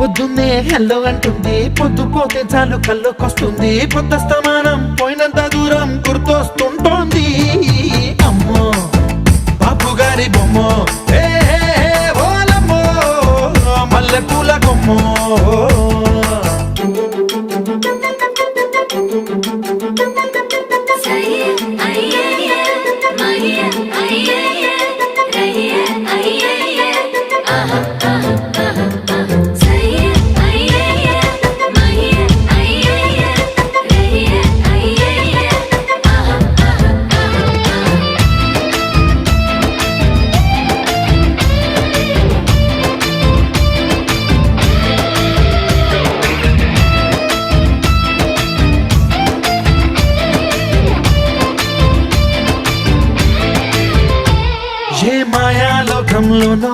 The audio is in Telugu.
పొద్దున్నే హెల్లో అంటుంది, పొద్దు పోతే చాలు కళ్ళొకొస్తుంది, పొద్దస్తమానం పోయినంత దూరం గుర్తొస్తుంటోంది. అమ్మో బాపు గారి బొమ్మో, ఏ ఓలమ్మో మల్లె పూల కొమ్మో. ఏ మాయాలోకంలోనో